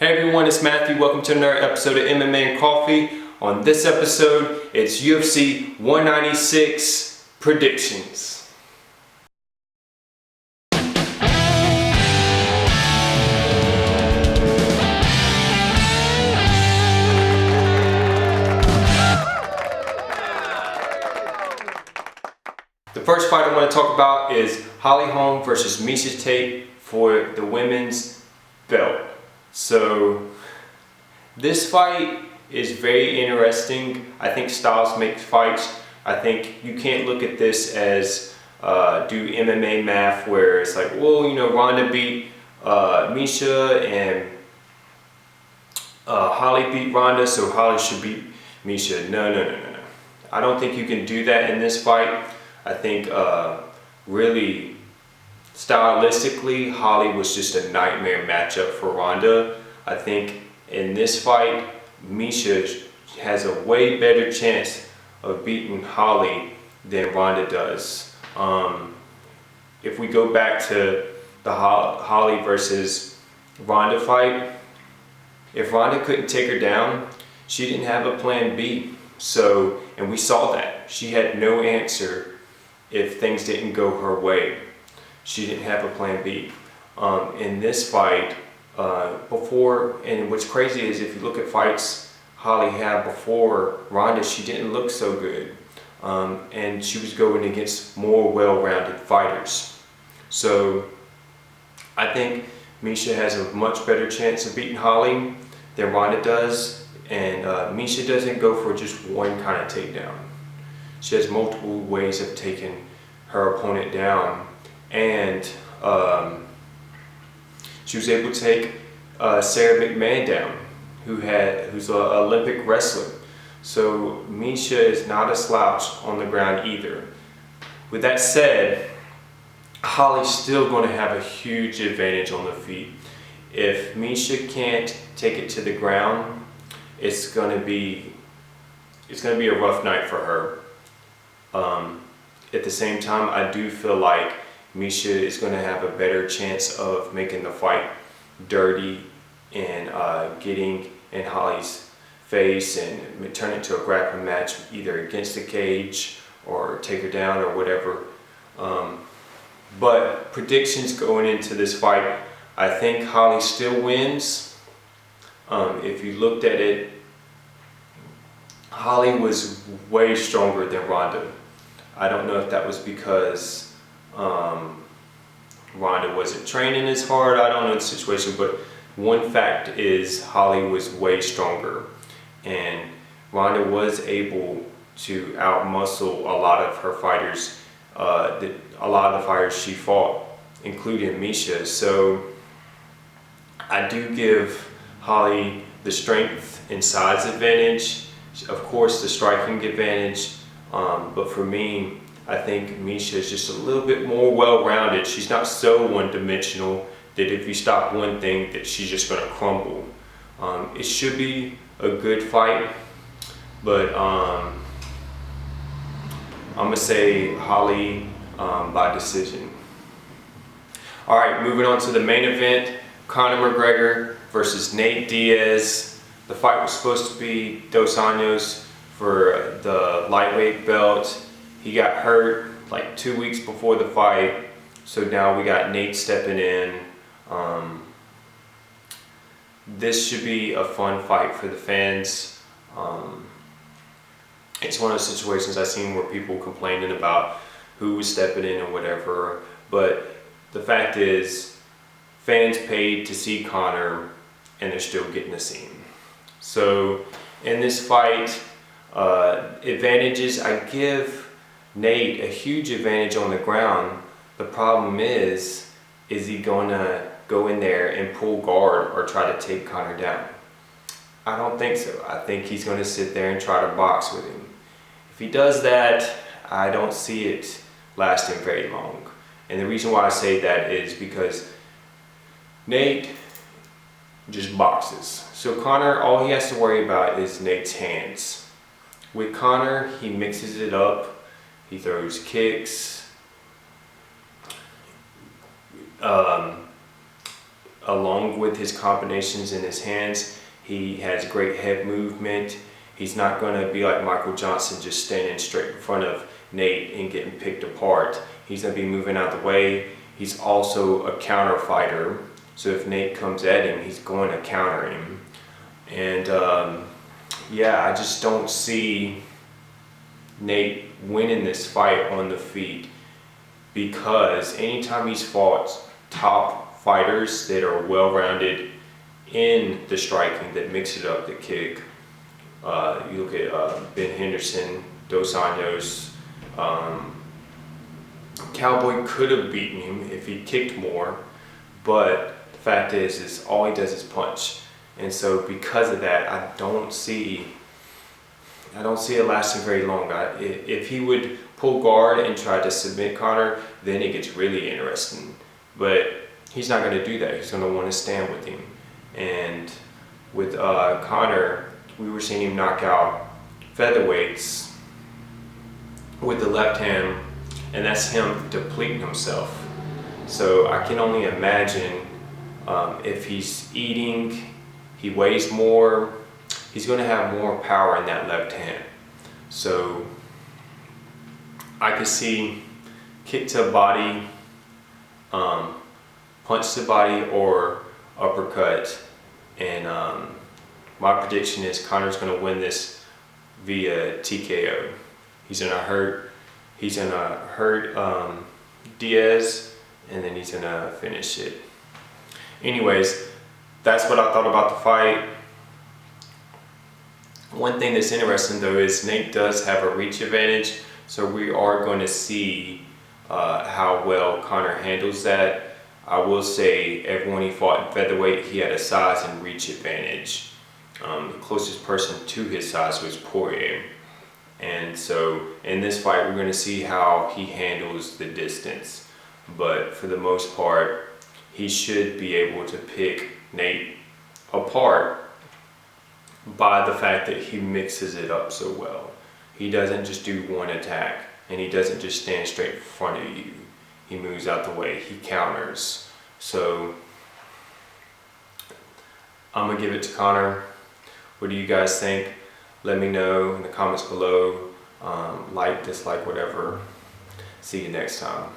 Hey everyone, it's Matthew. Welcome to another episode of MMA and Coffee. On this episode, it's UFC 196 predictions. The first fight I want to talk about is Holly Holm versus Miesha Tate for the women's belt. So this fight is very interesting. I think styles make fights. I think you can't look at this as do MMA math where it's like, well, you know, Ronda beat Miesha and Holly beat Ronda, so Holly should beat Miesha. No. I don't think you can do that in this fight. I think really stylistically, Holly was just a nightmare matchup for Ronda. I think in this fight, Miesha has a way better chance of beating Holly than Ronda does. If we go back to the Holly versus Ronda fight, if Ronda couldn't take her down, she didn't have a plan B. So, and we saw that. She had no answer if things didn't go her way. She didn't have a plan B. In this fight, before, and what's crazy is if you look at fights Holly had before Ronda, she didn't look so good. And she was going against more well-rounded fighters. So I think Miesha has a much better chance of beating Holly than Ronda does. And Miesha doesn't go for just one kind of takedown. She has multiple ways of taking her opponent down. And she was able to take Sarah McMahon down, who's an Olympic wrestler. So Miesha is not a slouch on the ground either. With that said, Holly's still going to have a huge advantage on the feet. If Miesha can't take it to the ground, it's going to be a rough night for her. At the same time, I do feel like Miesha is going to have a better chance of making the fight dirty and getting in Holly's face and turn it to a grappling match either against the cage or take her down or whatever. But predictions going into this fight, I think Holly still wins. If you looked at it, Holly was way stronger than Ronda. I don't know if that was because Ronda wasn't training as hard. I don't know the situation, but one fact is Holly was way stronger, and Ronda was able to outmuscle a lot of her fighters, a lot of the fighters she fought, including Miesha. So I do give Holly the strength and size advantage, of course the striking advantage, but for me, I think Miesha is just a little bit more well-rounded. She's not so one-dimensional that if you stop one thing that she's just going to crumble. It should be a good fight, but I'm going to say Holly by decision. Alright, moving on to the main event, Conor McGregor versus Nate Diaz. The fight was supposed to be Dos Anjos for the lightweight belt. He got hurt like 2 weeks before the fight, so now we got Nate stepping in. This should be a fun fight for the fans. It's one of those situations I've seen where people complaining about who was stepping in and whatever, but the fact is fans paid to see Conor and they're still getting the scene. So in this fight, advantages, I give Nate a huge advantage on the ground. The problem is he going to go in there and pull guard or try to take Conor down? I don't think so. I think he's going to sit there and try to box with him. If he does that, I don't see it lasting very long. And the reason why I say that is because Nate just boxes. So Conor, all he has to worry about is Nate's hands. With Conor, he mixes it up. He throws kicks, along with his combinations in his hands, he has great head movement. He's not going to be like Michael Johnson, just standing straight in front of Nate and getting picked apart. He's going to be moving out of the way. He's also a counter fighter, so if Nate comes at him, he's going to counter him. And yeah, I just don't see Nate winning this fight on the feet, because anytime he's fought top fighters that are well-rounded in the striking, that mix it up, that kick. You look at Ben Henderson, Dos Anjos. Cowboy could have beaten him if he kicked more, but the fact is all he does is punch. And so because of that, I don't see it lasting very long. If he would pull guard and try to submit Conor, then it gets really interesting. But he's not going to do that. He's going to want to stand with him. And with Conor, we were seeing him knock out featherweights with the left hand, and that's him depleting himself. So I can only imagine if he's eating, he weighs more, he's going to have more power in that left hand. So I could see kick to body, punch to body, or uppercut. And my prediction is Conor's going to win this via TKO. He's going to hurt Diaz, and then he's going to finish it. Anyways, that's what I thought about the fight. One thing that's interesting though is Nate does have a reach advantage, so we are going to see how well Conor handles that. I will say everyone he fought in featherweight, he had a size and reach advantage. The closest person to his size was Poirier. And so in this fight, we're going to see how he handles the distance. But for the most part, he should be able to pick Nate apart by the fact that he mixes it up so well. He doesn't just do one attack, and he doesn't just stand straight in front of you. He moves out the way, he counters. So I'm gonna give it to Conor. What do you guys think? Let me know in the comments below. Like, dislike, whatever. See you next time.